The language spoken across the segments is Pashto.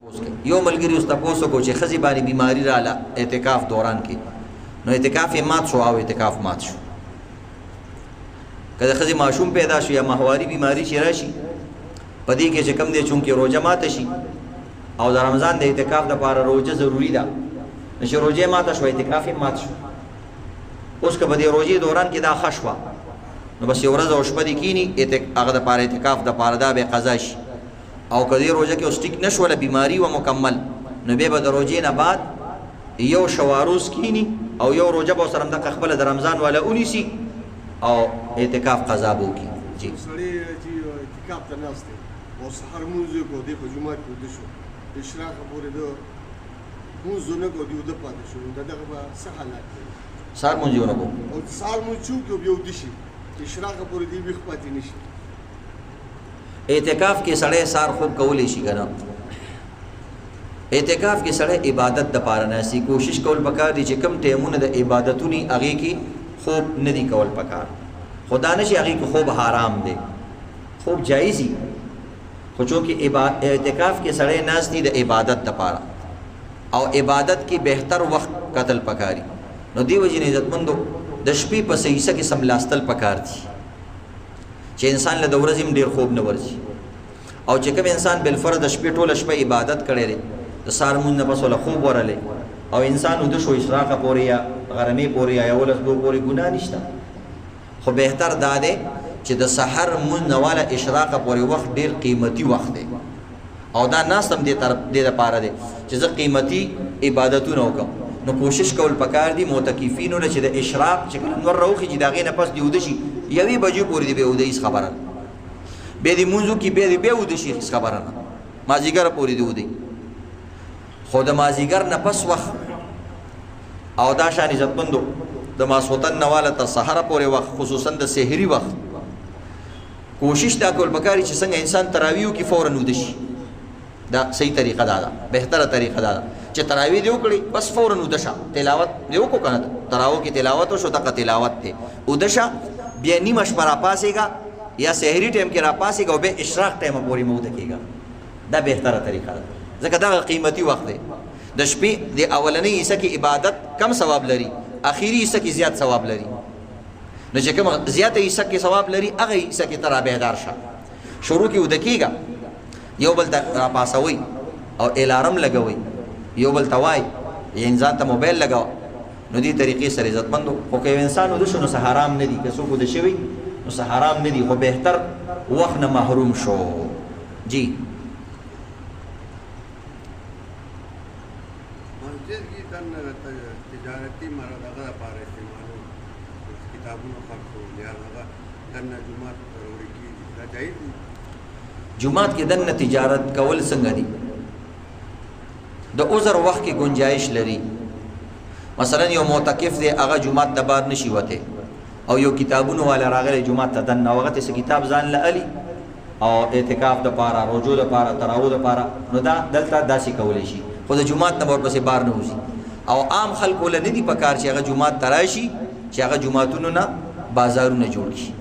یو ملګری اوس تاسو کو چې خزي باندې بیماری رااله اعتکاف دوران کې نو اعتکاف یې مات شو او اعتکاف مات شو. کله خزي معشوم پیدا شو یا ماهواري بیماری شي راشي پدې کې چې کم دي چونکې روزه مات شي او د رمضان د اعتکاف لپاره روزه ضروری ده نشه روزه مات شو اعتکاف یې مات شو. اوس که په دې روزه دوران کې دا خشوه نو بس یو ورځ او شپه دي کینی هغه د لپاره اعتکاف د لپاره دا به قضا شي او کدی روزه کې اوسټیک نشوله بیماری و مکمل نو به د روزې نه بعد یو شواروز کینی او یو روزه به سره د خپل د رمضان والا اونیسی او اعتکاف قضا بو کی. جی سړی چې اعتکاف ته ناشته او سحر موزه کو دی په جمعه کې د شو اشراق پورې د موزه نه کو دی د پاتې شو دغه به سحالات سار مونږ نه کو او سار مونږ چوک یو دی شي اشراق پورې دی بخ پاتې نشي. اعتکاف کې سړی سار خوب کولی شي کنه اعتکاف کې سړی عبادت د پاره ناسي کوشش کول پکار دي چې کم ټیمونه د عبادتونی هغه کې خوب نه دی کول پکار خدا نشي هغه کې خوب حرام دی خوب جایزي خو چونکې اعتکاف کې سړی ناس دي د عبادت د پاره او عبادت کې بهتر وخت قتل پکاري نو دی وجه نه عزتمندو د شپې په صحیح کې سملاستل پکار دي چې انسان له ورځې ډیر خوب نه ورځي او چې کوم انسان بل فرض شپې ټوله شپه عبادت کړي لري د سار مون نه پس له خوب ورلې او انسان د شو اشراق پورې یا غرمې پورې یا ولس دو پورې ګناه نشته خو بهتر دا دی چې د سحر مون نواله اشراق پورې وخت ډیر قیمتي وخت دی او دا ناسم دي طرف دې لپاره دی چې زه قیمتي عبادتونه وکم نو کوشش کول پکار دي معتکفینو نه چې د اشراق چې نور روخي چې داغې نه پس دی ودشي یوې بجو پورې دی به ودیس خبره به دی منځو کې به دی به ودشي خبره نه مازیګر پورې دی ودی خو د مازیګر نه پس وخت او دا شان عزتمندو د ماسوتن نواله ته سحر پورې وخت خصوصا د سحری وخت کوشش دا کول پکاري چې څنګه انسان تراویح کې فورا ودشي دا صحیح طریقه ده بهتره طریقه ده چې تراویح دی وکړي بس فورا ودشه تلاوت دی وکړه کنه تراویح کې تلاوت شو دغه تلاوت ته ودشه بیا نیمه شپه را پاسېږه یا سحری ټایم کې را پاسېږه او بیا اشراق ټایم پورې موده کېږه دا بهتره طریقه ده ځکه دا قیمتي وخت دی د شپې د اولنۍ حصہ کې عبادت کم ثواب لري اخیری حصہ کې زیات ثواب لري نو چې کوم زیات حصہ کې ثواب لري هغه حصہ کې تر بهدار شه شروع کې وده کېږه یو بل ته را پاسوي او الارم لګوي یو بل توای یې ځان ته موبایل لګاو نو دې طریقې سره عزتمندو خو که انسان ود شنو سه حرام نه دي که څوک د شوی نو سه حرام نه دي خو بهتر وخت نه محروم شو. جی مسجد کی تجارتی مرادغه لپاره استعمالو کتابونو خرڅو لهغه دنه جمعه ضروري کی دا جایز دي. جمعات کې دنه تجارت کول څنګه دي د عذر وخت کې گنجائش لري مثلا یو معتکف دی هغه جمعات د بعد نشي وته او یو کتابونو والا راغلی جمعات ته دنه وخت څه کتاب ځان لالي او اعتکاف د پاره روزو د پاره تراو د پاره نو دا دلته داسي کولای شي خو د جمعات نه ورپسې بار نه وځي او عام خلکو له ندي پکار چې هغه جمعات تراشي چې هغه جمعاتونو نه بازارونه جوړ شي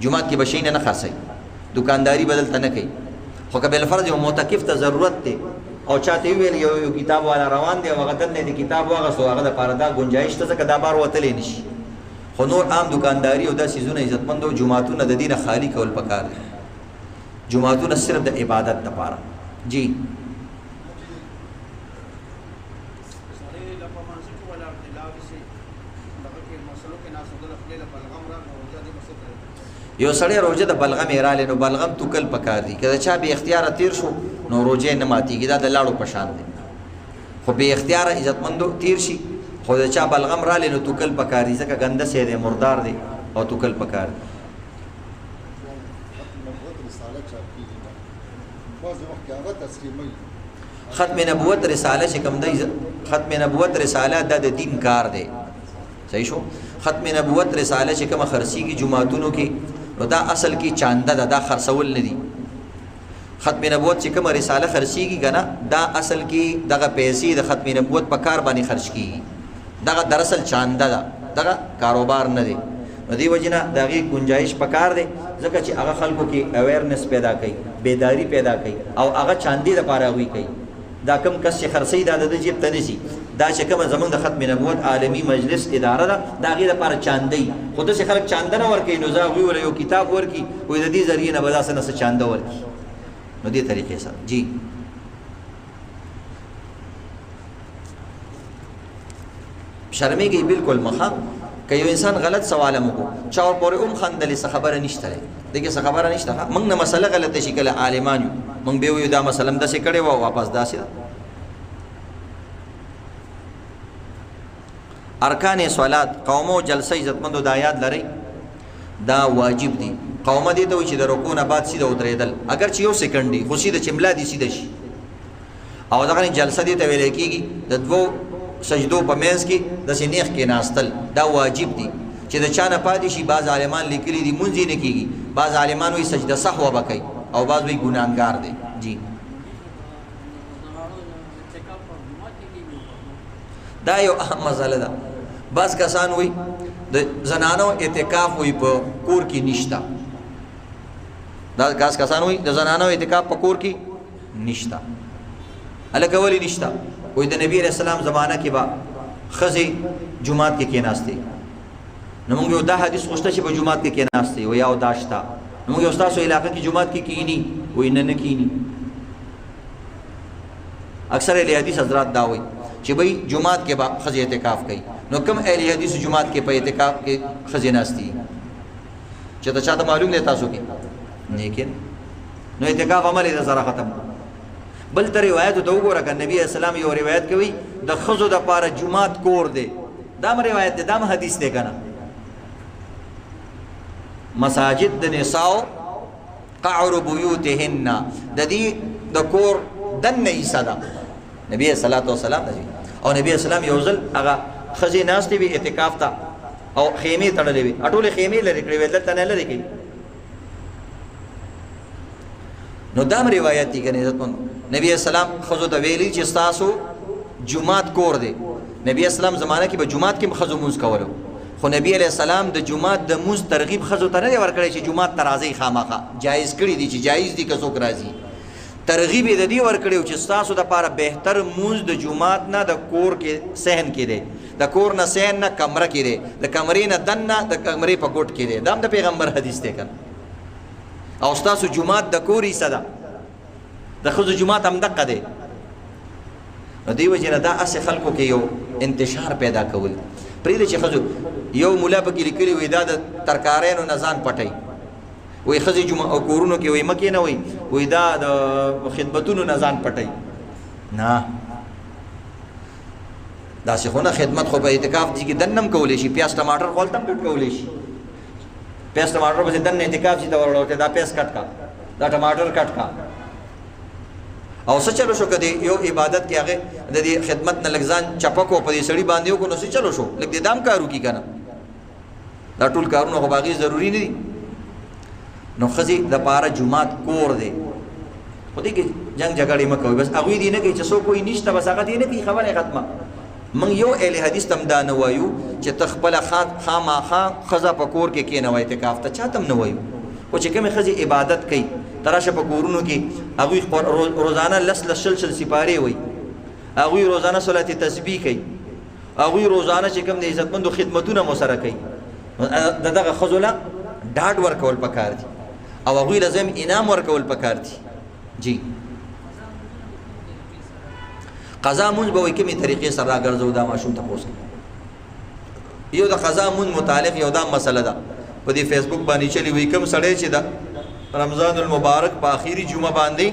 جمعات کې بشین نه خاصي دکانداری بدلته نه کوي خو که بل فرض یو معتکف ته ضرورت دی او چاته ویل یو کتاب والا روان دی او هغه دنه دی کتاب واغسو هغه د پاره دا گنجائش ته ځکه دا بار وتلې نشي خو نور عام دکانداری او د سيزونه عزتمندو جمعاتونه د دینه خالی کول پکار دي جمعاتونه صرف د عبادت لپاره. جی یو سړی روزه د بلغم ایراله نو بلغم توکل پکار دي کله چا به اختیار تیر شو نو روزه نه ماتيږي دا د لاړو پشان دي خو به اختیار عزتمندو تیر شي خو د چا بلغم رااله نو توکل پکار دي ځکه ګنده سي دي مردار دي او توکل پکار دي. ختم نبوت رساله چې کوم دی ختم نبوت رساله د دین کار دی صحیح شو. ختم نبوت رساله چې کوم خرسي کی جمعاتونو کې نو دا اصل کې چانده دا خرڅول نه دي. ختم نبوت چې کوم رساله خرسي کی کنه دا اصل کې دغه پیسې د ختم نبوت په کار باندې خرج کیږي دغه دراصل چانده دا دغه کاروبار نه دی نو دی وجنه دغه گنجائش په کار دی ځکه چې هغه خلکو کې اویرنس پیدا کوي بیداری پیدا کوي او هغه چاندي د پاره وی کوي دا کم کس چې خرڅی دا د جیب ته نشي دا چې کومه زمونږ د ختم نبوت عالمي مجلس اداره ده د هغې لپاره چاندی خو داسې خلک چانده نه ورکوي نو زه هغوی وله یو کتاب ورکړي وایي د دې ذریعې نه به داسې نه څه چانده ورکړي نو دې طریقې سره جی شرمېږي بالکل مخه که یو انسان غلط سوال هم وکړو چا ورپورې هم خندلې څه خبره نشته دی دغې څه خبره نشته موږ نه مسله غلطه شي کله عالمان یو موږ بیا وایو دا مسله هم داسې کړې وه واپس داسې ده ارکان صلات قومه او جلسه عزتمندو دا یاد لرئ دا واجب دي قومه دې ته وایي چې د رکوع نه بعد سیده ودرېدل اگر چې یو سیکنډ دي خو سیده چې ملا دي سیده شي او دغه جلسه دې ته ویلی کېږي د دوو سجدو په منځ کې داسې نیغ کېناستل دا واجب دي چې د چا نه پاتې شي بعض عالمان لیکلي دي مونځ یې نه کېږي بعض عالمان وایي سجده صحوه به کوي او بعض وایي ګناهګار دی جی دا یو اهم مسله ده بعض کسان وایي د زنانو اعتکاف وایي په کور کې نشته دا بعض کسان وایي د زنانو اعتکاف په کور کې نشته هلکه ولې نشته وایي د نبی علیه السلام زمانه کې به ښځې جومات کې کېناستې نو موږ یو دا حدیث غوښته چې په جومات کې کېناستې وایي او دا شته نو موږ یو ستاسو علاقه کې جومات کې کینی وایي نه کینی اکثر اهل حدیث حضرات دا وایي چې بھئی جمعات کې با ښځې اعتکاف کوي نو کم اهل حدیث جمعات کې په اعتکاف کې ښځې ناستي چې ته چاته معلوم دی تاسو کې لیکن نو اعتکاف عمل یې سره ختم بل ته روایتو ته وګوره که نبي اسلام یو روایت کوي د ښځو دپاره جمعات کور دی دا هم روایت دی دا هم حدیث دی که نه مساجد د نساو قعر بیوتهن د دې د کور دننه حصه ده نبی صلی الله علیه وسلم او نبی اسلام یو ځل هغه ښځې ناستې وي اعتکاف ته او خیمې تړلې وي ټولې خیمې لرې کړې وې دلته نه لرې کوي نو دا هم روایت دي که نه عزتمند نبی اسلام ښځو ته ویلي چې ستاسو جومات کور دی نبی اسلام زمانه کې به جومات کې هم ښځو مونځ کولو خو نبی علیه السلام د جومات د مونځ ترغیب ښځو ته نه دی ورکړی چې جومات ته راځئ خامخا جایز کړي دي چې جایز دي که څوک راځي ترغیب یې د دې ورکړی چې ستاسو دپاره بهتر مونځ د جومات نه د کور کې صحن کې دی د کور نه صحن نه کمره کې دی د کمرې نه دننه د کمرې په ګوټ کې دی دا هم د پیغمبر حدیث دی کنه او ستاسو جومات د کور حصه ده د ښځو جومات هم دقه دی نو دې وجې نه دا هسې خلکو کې یو انتشار پیدا کول پرېږدئ چې ښځو یو ملا پکې لیکلي وي دا د ترکاریانو نه ځان پټوي وی ښځې او کورونو کې وی مکې نه وی دا د خدمتونو نه ځان پټوي نه داسې خو نه خدمت خو په اعتکاف دي کې دننه هم کولی شي پیاز ټماټر خو هلته هم کټ کولی شي پیاز ټماټر پسې دننه اعتکاف چې ته ورړوتی دا پیاز کټ کا دا ټماټر کټ کا او څه چلو شو که د یو عبادت کې هغې د دې خدمت نه لږ ځان چپک و په دې سړي باندې وکړو نو څه چلو شو لږ دې دا هم کار وکړي که نه دا ټول کارونه خو باقي ضروري نه دي نو ښځې دپاره جومات کور دی خو دې کې جنګ جګړې مه کوئ بس هغوی دې نه کوي چې څوک وایي نشته بس هغه دې نه کوي خبره یې ختمه موږ یو اهل حدیث ته هم دا نه وایو چې ته خپله خامخا ښځه په کور کې کښېنوه اعتکاف ته چاته هم نه وایو خو چې کومې ښځې عبادت کوي ته راشه په کورونو کې هغوی روزانه لس شل سپارې وایي هغوی روزانه صلات تسبیح کوي هغوی روزانه چې کوم د عزتمندو خدمتونه مو سره کوي د دغه ښځو له ډاډ ورکول پکار دي او هغوی له زم انعام ورکول پکار دي جی قضا مونځ به وایي کومې طریقې سره راګرځو دا ماشوم تپوس کوي یو د قضا مونځ متعلق یو دا مسله ده په دې فیسبوک باندې چلی وي کوم سړی چې د رمضان المبارک په آخري جمعه باندې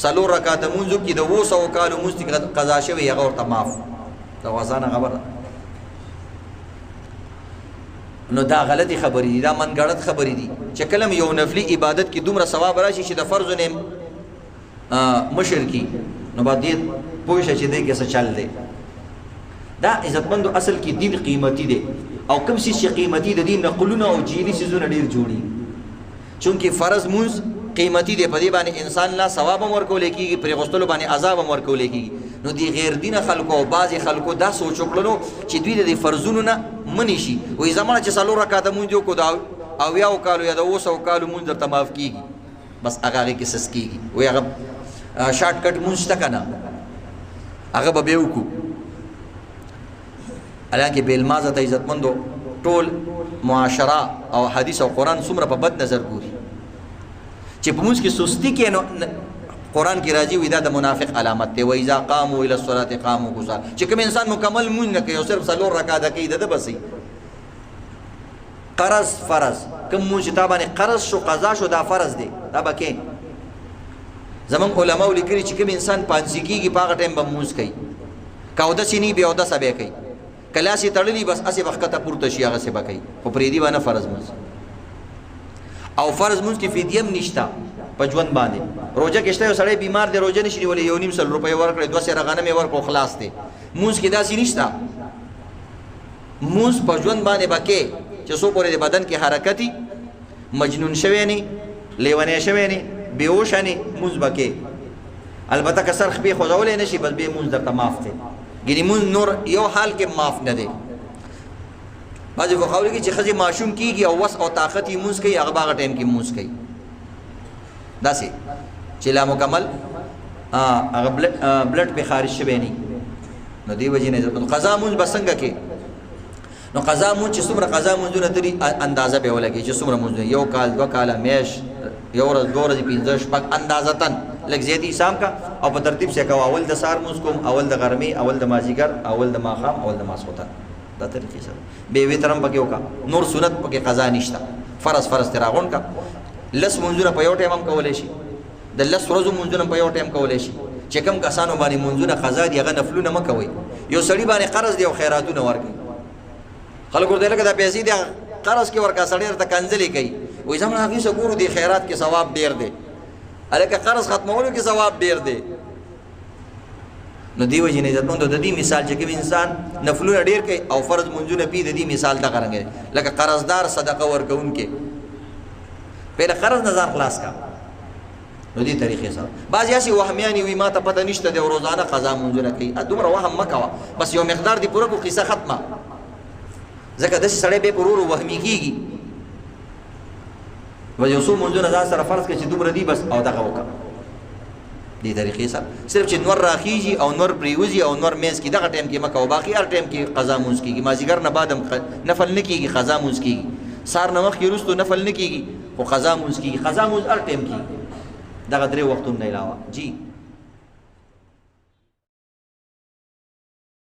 4 رکعاته مونځ وکړي د 200 کالو مونځ قضا شوی هغه ورته معاف دا وازانه خبره نو دا غلطی خبرې دي دا منګړت خبرې دي چې کله یو نفلي عبادت کې دومره ثواب راشي چې د فرض نه مشر کی نو بعد دې پوه شه چې دې کې څه چل دی دا عزتمندو اصل کې دین قیمتي دی او کوم شي قیمتي د دین نقلونه او جیلی شیزونه ډېر جوړي چونکې فرض مونځ قیمتي دی په دې باندې انسان لا ثواب هم ورکول کېږي پرې غوښتلو باندې عذاب هم ورکول کېږي نو دی غیر دینه خلکو او بعضې خلکو دا سوچ وکړلو چې دوی د دې فرضونو نه منې شي وایي زمانه چې 4 رکعاته مونځ وکړو د 80 کالو یا د 200 کالو مونځ درته معاف کېږي بس هغه هغې کې سس کېږي وایي هغه شارټ کټ مونږ شته که نه هغه به بیا وکړو حالانکه بې المازه ته عزتمندو ټول معاشره او حدیث او قرآن څومره په بد نظر ګوري چې په مونږ کې سستی کې نو قرآن کې راځي وي دا د منافق علامت دی وإذا قاموا إلى الصلاة قاموا کسالى چې کوم انسان مکمل مونږ نه کوي او صرف 4 رکعاته کوي د بسې قرض فرض کوم مونږ ته باندې قرض شو قضا شو دا فرض دی دا به کې زمون علماء لیکلي چې کوم انسان پانځي کېږي په هغه ټایم به مونږ کوي که اودس یې نه بیا اودس به کوي کلاس یې تړلي بس هسې به ښکته پورته شي هغسې به کوي خو پرېږدي به نه فرض مونځ او فرض مونځ کې فدیه هم نشته په ژوند باندې روژه کې شته یو سړی بیمار دی روژه نشي نیولی 1.5 سل روپۍ ورکړې 2 سېره غنم یې ورکړو خلاص دی مونځ کې داسې نشته مونځ په ژوند باندې به کې چې څو پورې د بدن کې حرکتي مجنون شوی نه لیونی شوی نه بېهوشه نه مونځ به کې البته که سر خپې خوځولی نه شي بس بیا مونځ درته معاف دی ګینې مونځ نور یو حال کې معاف نه دی بعضې فقهاو لیکي چې ښځې ماشوم کېږي او وس او طاقت یې مونځ کوي هغه به هغه ټایم کې مونځ کوي داسې چې لا مکمل هغه بلډ پې خارج شوی نه نو دې وجې نه قضا مونځ به څنګه کې نو قضا مونځ چې څومره قضا مونځونه تري اندازه به ولګي چې څومره مونځونه 1 کال 2 کاله میاشت 1 ورځ 2 ورځې 15 شپږ اندازتن لږ زیاتې حساب کا او په ترتیب سره کوه اول د سهار مونځ کوم اول د غرمې اول د مازدیګر اول د ماښام اول د ماسخوتن دا طریقې سره بې وتر هم پکې وکړه نور سنت پکې قضا نشته فرض ترې راغونډ کا لس مونځونه په یو ټایم هم کولی شي د لس ورځو مونځونه په یو ټایم کولی شي چې کوم کسانو باندې مونځونه قضا دي هغه نفلونه مه کوئ یو سړي باندې قرض دی او خیراتونه ورکوي خلک ورته لکه دا پیسې دي قرض کې ورکړه سړی درته کنځلې کوي وایي زموږ هغې څه ګورو دې خیرات کې ثواب ډېر دی هلکه قرض ختمولو کې ثواب ډېر دی نو دې وجې نه عزتمندو د دې مثال چې کوم انسان نفلونه ډېر کوي او فرض مونځونه پي د دې مثال دغه رنګ دی لکه قرضدار صدقه ورکوونکې پهله قرض نه ځان خلاص کا نو دې طریقې سره بعضې هسې وهمیانې وي ما ته پته نشته دی او روزانه قضا مونځونه کوي دومره وهم مه کوه بس یو مقدار دې پوره کړو قصه ختمه ځکه داسې سړی بیا په ورو وهمي کېږي و یو څو مونځونه ځان سره فرض کړه چې دومره دي بس او دغه وکړه دې طریقې سره صرف چې نور راخیږي او نور پرېوځي او نور منځ کې دغه ټایم کې مه کوه باقي هر ټایم کې قضا مونځ کېږي مازدیګر نه بعد هم نفل نه کېږي قضا مونځ کېږي سهار نه مخکې وروستو نفل نه کېږي خو قضا مونځ کېږي قضا مونځ هر ټایم کېږي دغه 3 وختونو نه علاوه جی